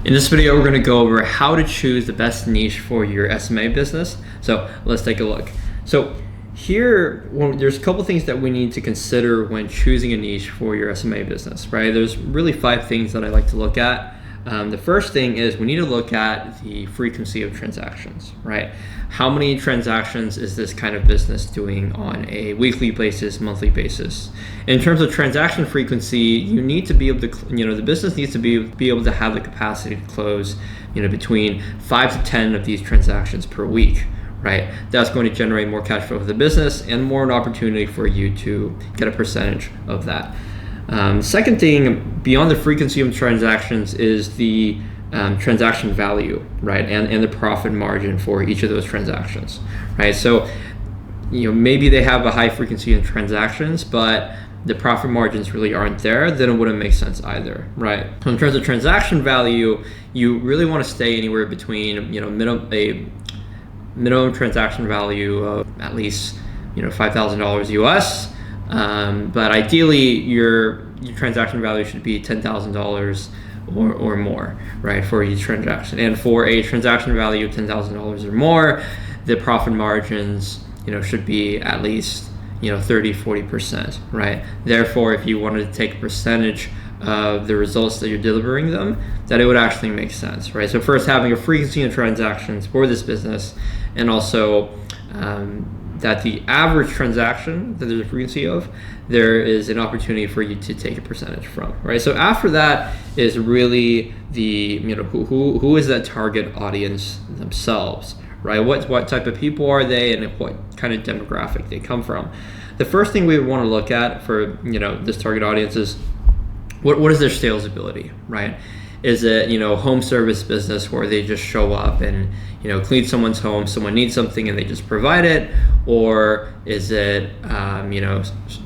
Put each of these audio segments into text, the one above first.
In this video, we're going to go over how to choose the best niche for your SMA business. So let's take a look. So here, there's a couple things that we need to consider when choosing a niche for your SMA business, right? There's really 5 things that I like to look at. The first thing is we need to look at the frequency of transactions, right? How many transactions is this kind of business doing on a weekly basis, monthly basis? In terms of transaction frequency, you need to be able to, the business needs to be able to have the capacity to close, between 5 to 10 of these transactions per week, right? That's going to generate more cash flow for the business and more an opportunity for you to get a percentage of that. Second thing, beyond the frequency of transactions, is the transaction value, right? And the profit margin for each of those transactions, right? So, maybe they have a high frequency in transactions, but the profit margins really aren't there, then it wouldn't make sense either, right? So in terms of transaction value, you really want to stay anywhere between, a minimum transaction value of at least, $5,000 US. But ideally, your transaction value should be $10,000 or more, right, for each transaction. And for a transaction value of $10,000 or more, the profit margins, should be at least 30-40%, right? Therefore, if you wanted to take a percentage of the results that you're delivering them, that it would actually make sense, right? So first, having a frequency of transactions for this business, and also that the average transaction that there's a frequency of, there is an opportunity for you to take a percentage from, right? So after that is really the, who is that target audience themselves, right? What type of people are they, and what kind of demographic they come from? The first thing we would want to look at for, this target audience is what is their sales ability, right? Is it, home service business where they just show up and, clean someone's home, someone needs something and they just provide it? Or is it,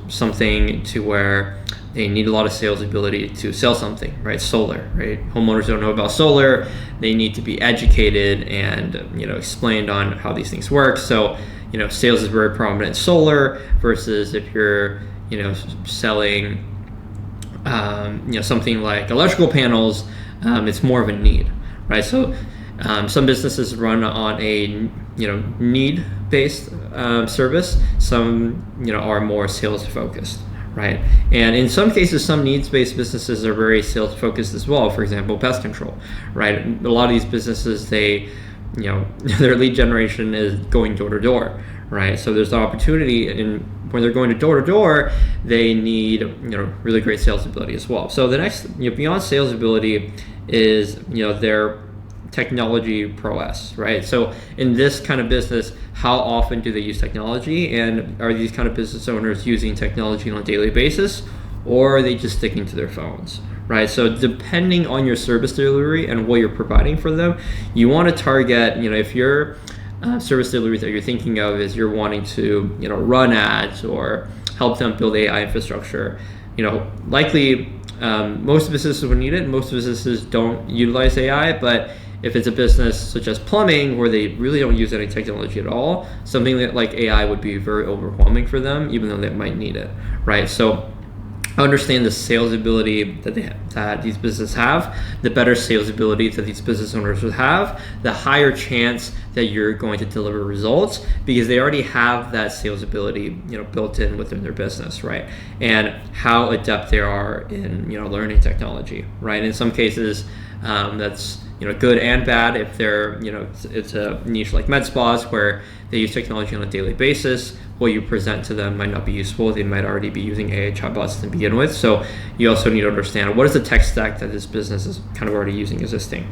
something to where they need a lot of sales ability to sell something, right? Solar, right? Homeowners don't know about solar. They need to be educated and, explained on how these things work. So, sales is very prominent in solar versus if you're, selling, something like electrical panels, it's more of a need, right? So some businesses run on a need-based service. Some are more sales focused, right? And in some cases, some needs-based businesses are very sales focused as well. For example, pest control, right? A lot of these businesses, they their lead generation is going door to door, right? So there's an opportunity when they're going door to door, they need really great sales ability as well. So the next, beyond sales ability, is their technology prowess, right? So in this kind of business, how often do they use technology, and are these kind of business owners using technology on a daily basis, or are they just sticking to their phones, right? So depending on your service delivery and what you're providing for them, you want to target, if your service delivery that you're thinking of is you're wanting to, run ads or help them build AI infrastructure, likely most businesses would need it. Most businesses don't utilize AI, but if it's a business such as plumbing where they really don't use any technology at all, something like AI would be very overwhelming for them, even though they might need it, right? So understand the sales ability that these businesses have. The better sales ability that these business owners would have, the higher chance that you're going to deliver results, because they already have that sales ability, built in within their business, right? And how adept they are in, learning technology, right? In some cases, that's good and bad. If they're, it's a niche like med spas where they use technology on a daily basis, what you present to them might not be useful. They might already be using AI chatbots to begin with. So you also need to understand what is the tech stack that this business is kind of already using existing.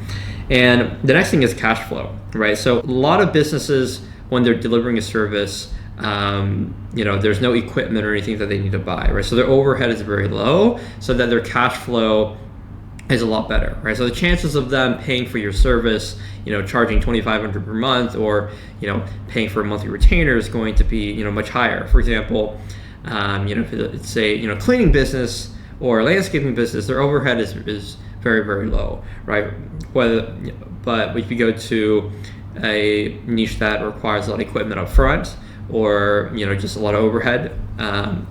And the next thing is cash flow, right? So a lot of businesses, when they're delivering a service, there's no equipment or anything that they need to buy, right? So their overhead is very low, so that their cash flow is a lot better, right? So the chances of them paying for your service, charging $2,500 per month, or paying for a monthly retainer is going to be much higher. For example, if it's a cleaning business or a landscaping business, their overhead is very, very low, right? But if you go to a niche that requires a lot of equipment up front, or just a lot of overhead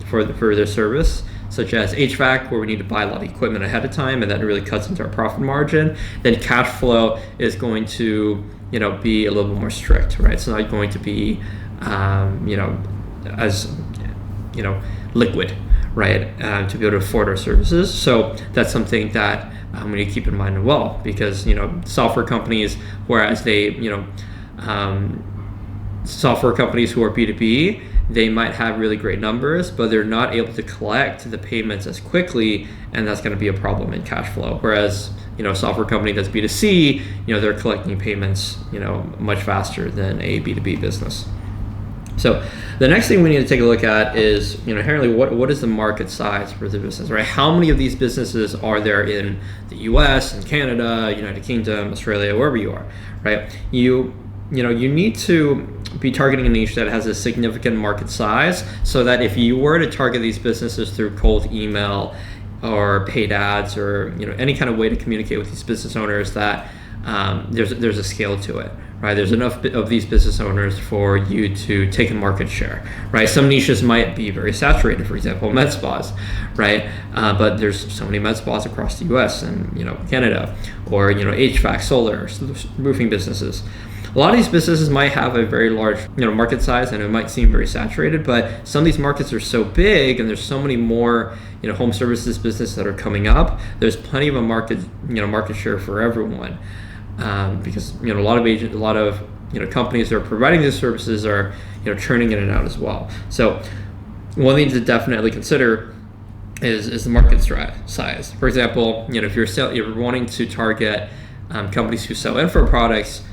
for their service, such as HVAC, where we need to buy a lot of equipment ahead of time, and that really cuts into our profit margin, then cash flow is going to, be a little bit more strict, right? It's not going to be, as, liquid, right, to be able to afford our services. So that's something that we need to keep in mind as well, because, software companies, whereas they, software companies who are B2B, they might have really great numbers, but they're not able to collect the payments as quickly, and that's going to be a problem in cash flow. Whereas, software company that's B2C, they're collecting payments, much faster than a B2B business. So the next thing we need to take a look at is, inherently, what is the market size for the business, right? How many of these businesses are there in the US and Canada, United Kingdom, Australia, wherever you are, right? You need to be targeting a niche that has a significant market size, so that if you were to target these businesses through cold email or paid ads or any kind of way to communicate with these business owners, that there's a scale to it, right? There's enough of these business owners for you to take a market share, right? Some niches might be very saturated, for example, med spas, right? But there's so many med spas across the US and Canada, or HVAC, solar, roofing businesses. A lot of these businesses might have a very large market size, and it might seem very saturated, but some of these markets are so big, and there's so many more home services businesses that are coming up. There's plenty of a market share for everyone, because a lot of companies that are providing these services are churning in and out as well. So one thing to definitely consider is the market size. For example, if you're wanting to target companies who sell info products,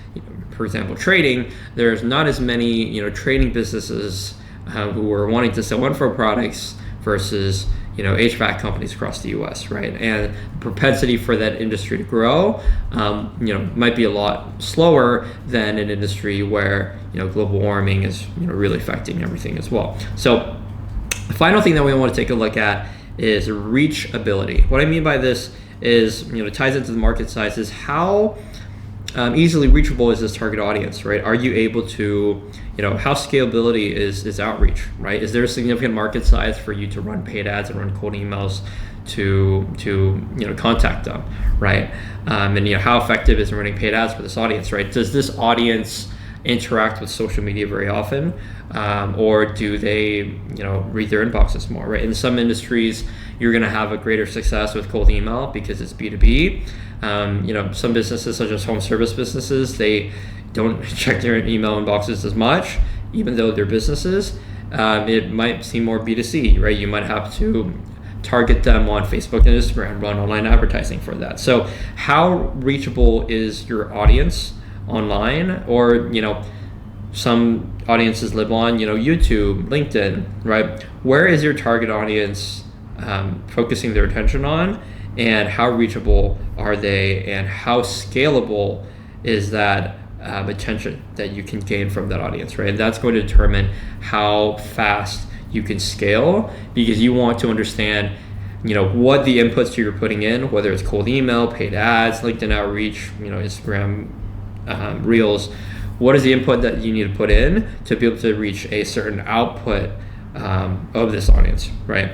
for example, trading, there's not as many trading businesses who are wanting to sell info products versus HVAC companies across the US, right? And the propensity for that industry to grow might be a lot slower than an industry where global warming is really affecting everything as well. So the final thing that we want to take a look at is reachability. What I mean by this is, it ties into the market size, is how easily reachable is this target audience, right? Are you able to, how scalability is outreach, right? Is there a significant market size for you to run paid ads and run cold emails to contact them, right? And how effective is running paid ads for this audience, right? Does this audience interact with social media very often, or do they read their inboxes more, right? In some industries, you're going to have a greater success with cold email because it's B2B. Some businesses, such as home service businesses, they don't check their email inboxes as much, even though they're businesses. It might seem more B2C, right? You might have to target them on Facebook and Instagram, run online advertising for that. So how reachable is your audience online? Or some audiences live on YouTube, LinkedIn, right? Where is your target audience focusing their attention on, and how reachable are they, and how scalable is that attention that you can gain from that audience, right? And that's going to determine how fast you can scale, because you want to understand what the inputs you're putting in, whether it's cold email, paid ads, LinkedIn outreach, Instagram Reels. What is the input that you need to put in to be able to reach a certain output of this audience, right?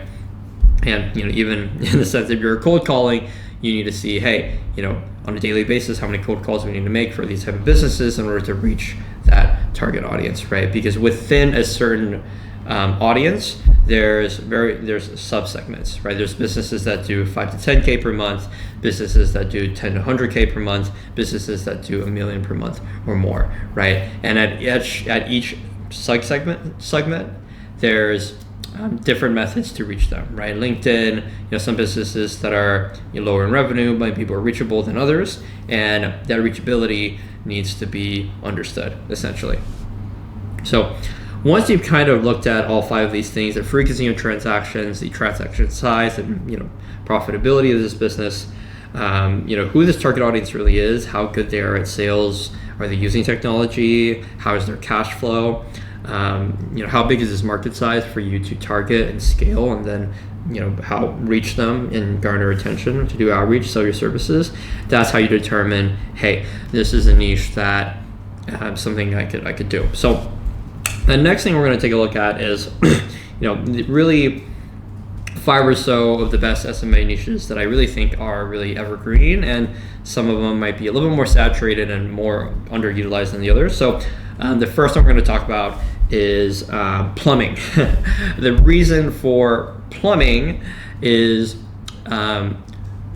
And even in the sense that you're cold calling, you need to see, hey, on a daily basis, how many cold calls we need to make for these type of businesses in order to reach that target audience, right? Because within a certain audience, there's sub-segments, right? There's businesses that do 5 to 10K per month, businesses that do 10 to 100K per month, businesses that do $1 million per month or more, right? And at each segment, there's different methods to reach them, right? LinkedIn, some businesses that are lower in revenue might be more reachable than others, and that reachability needs to be understood, essentially. So once you've kind of looked at all 5 of these things, the frequency of transactions, the transaction size, and profitability of this business, who this target audience really is, how good they are at sales, are they using technology, how is their cash flow, how big is this market size for you to target and scale, and then how reach them and garner attention to do outreach, sell your services. That's how you determine, hey, this is a niche that something I could do. So the next thing we're going to take a look at is really 5 or so of the best SMA niches that I really think are really evergreen, and some of them might be a little bit more saturated and more underutilized than the others. So the first one we're going to talk about is plumbing. The reason for plumbing is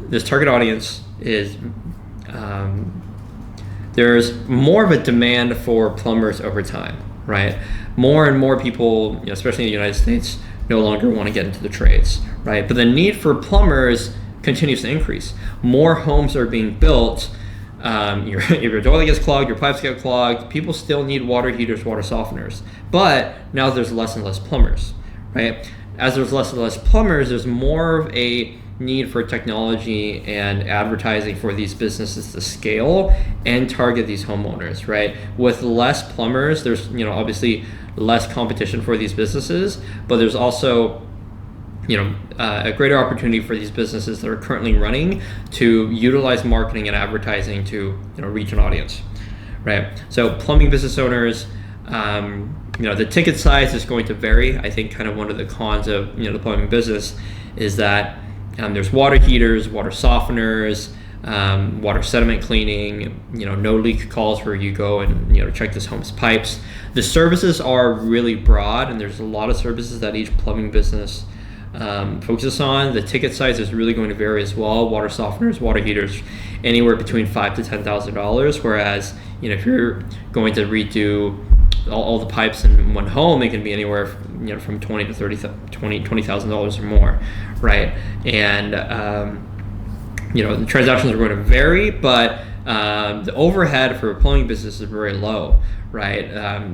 this target audience is there's more of a demand for plumbers over time, right? More and more people, especially in the United States, no longer want to get into the trades, right? But the need for plumbers continues to increase. More homes are being built. If your toilet gets clogged, your pipes get clogged, people still need water heaters, water softeners. But now there's less and less plumbers, right? As there's less and less plumbers, there's more of a need for technology and advertising for these businesses to scale and target these homeowners, right? With less plumbers, there's obviously less competition for these businesses, but there's also a greater opportunity for these businesses that are currently running to utilize marketing and advertising to reach an audience, right? So plumbing business owners, the ticket size is going to vary. I think kind of one of the cons of the plumbing business is that there's water heaters, water softeners, water sediment cleaning, no leak calls where you go and check this home's pipes. The services are really broad, and there's a lot of services that each plumbing business focuses on. The ticket size is really going to vary as well. Water softeners, water heaters, anywhere between $5,000 to $10,000. Whereas if you're going to redo all the pipes in one home, it can be anywhere from $20,000 to $20,000 or more, right? And the transactions are going to vary, but the overhead for a plumbing business is very low, right?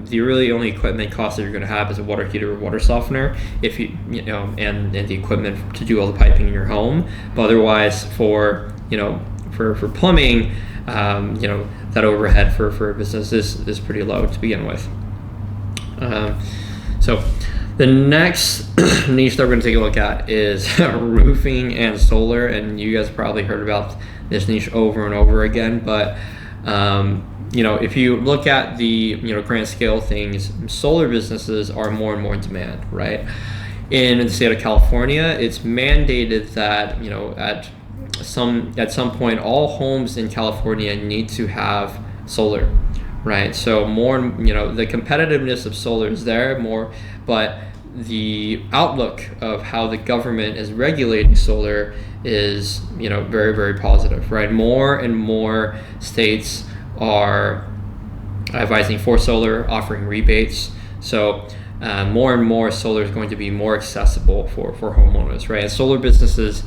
The really only equipment cost that you're going to have is a water heater or water softener, if and the equipment to do all the piping in your home. But otherwise, for plumbing, that overhead for a business is pretty low to begin with. So the next niche that we're going to take a look at is roofing and solar, and you guys probably heard about this niche over and over again, but if you look at the grand scale things, solar businesses are more and more in demand, right? In the state of California, it's mandated that at some point all homes in California need to have solar, right? So more, the competitiveness of solar is there more, but the outlook of how the government is regulating solar is very, very positive, right? More and more states are advising for solar, offering rebates. So more and more solar is going to be more accessible for homeowners, right? And solar businesses,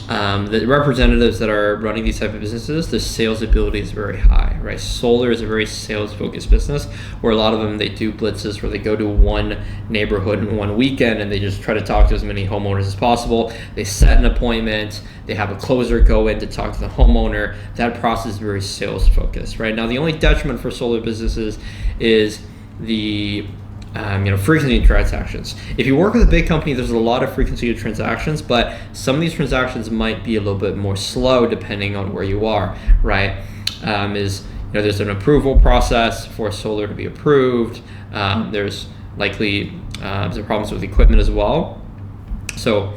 the representatives that are running these type of businesses, the sales ability is very high, right? Solar is a very sales focused business, where a lot of them, they do blitzes where they go to one neighborhood in one weekend and they just try to talk to as many homeowners as possible. They set an appointment, they have a closer go in to talk to the homeowner. That process is very sales focused, right? Now the only detriment for solar businesses is the frequency of transactions. If you work with a big company, there's a lot of frequency of transactions, but some of these transactions might be a little bit more slow depending on where you are, right? There's an approval process for solar to be approved. There's likely some problems with equipment as well. So,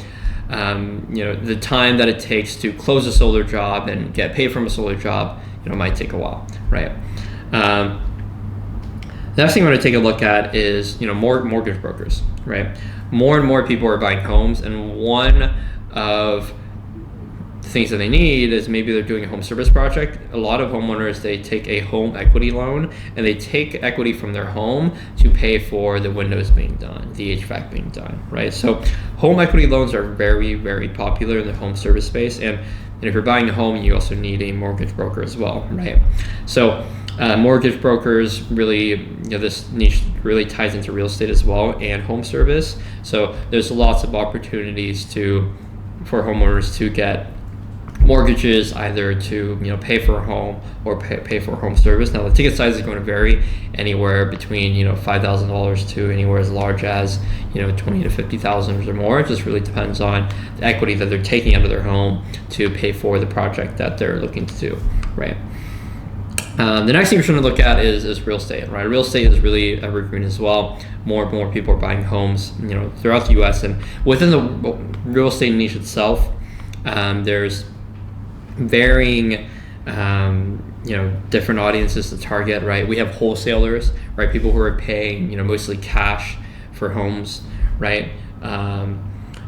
the time that it takes to close a solar job and get paid from a solar job, might take a while, right? The next thing we're going to take a look at is, more mortgage brokers, right? More and more people are buying homes, and one of the things that they need is maybe they're doing a home service project. A lot of homeowners, they take a home equity loan, and they take equity from their home to pay for the windows being done, the HVAC being done, right? So home equity loans are very, very popular in the home service space, and if you're buying a home, you also need a mortgage broker as well, right? So mortgage brokers really, this niche really ties into real estate as well and home service. So there's lots of opportunities for homeowners to get mortgages, either to pay for a home or pay for a home service. Now the ticket size is going to vary anywhere between $5,000 to anywhere as large as $20,000 to $50,000 or more. It just really depends on the equity that they're taking out of their home to pay for the project that they're looking to do, right? The next thing you're trying to look at is real estate, right? Real estate is really evergreen as well. More and more people are buying homes, throughout the U.S. and within the real estate niche itself. There's varying, different audiences to target, right? We have wholesalers, right? People who are paying, mostly cash for homes, right?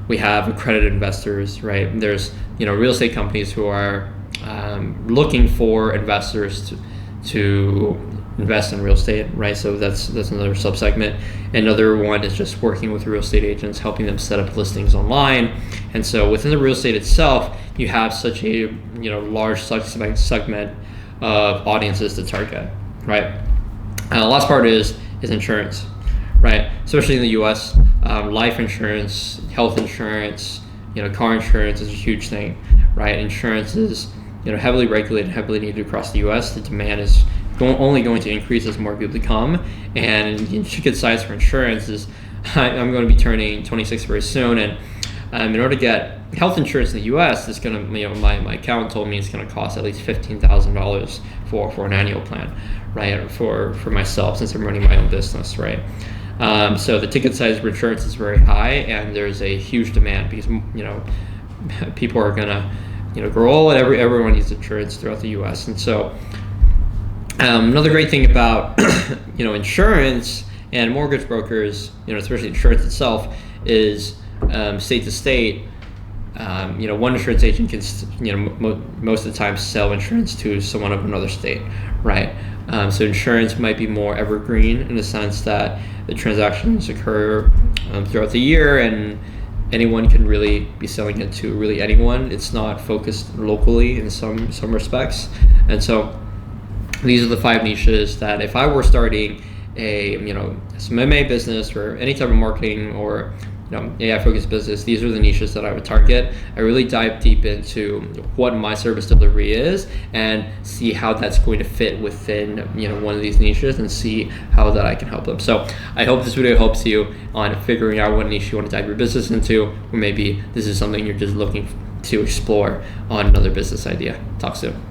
We have accredited investors, right? There's, real estate companies who are looking for investors to invest in real estate, right? So that's another subsegment. Another one is just working with real estate agents, helping them set up listings online. And so within the real estate itself, you have such a large segment of audiences to target, right? The last part is insurance, right? Especially in the U.S., life insurance, health insurance, car insurance is a huge thing, right? Insurance is heavily regulated, heavily needed across the U.S. The demand is only going to increase as more people come, and the ticket size for insurance is I'm going to be turning 26 very soon, and in order to get health insurance in the U.S., it's going to my accountant told me it's going to cost at least $15,000 for an annual plan, right? For myself, since I'm running my own business, right? So the ticket size for insurance is very high, and there's a huge demand because people are gonna grow old, and everyone needs insurance throughout the U.S. And so another great thing about insurance and mortgage brokers, especially insurance itself, is state to state. One insurance agent can most of the time sell insurance to someone of another state, right? So insurance might be more evergreen in the sense that the transactions occur throughout the year, and anyone can really be selling it to really anyone. It's not focused locally in some respects. And so these are the 5 niches that if I were starting a SMMA business or any type of marketing or AI focused business, these are the niches that I would target. I really dive deep into what my service delivery is and see how that's going to fit within one of these niches and see how that I can help them. So I hope this video helps you on figuring out what niche you want to dive your business into, or maybe this is something you're just looking to explore on another business idea. Talk soon.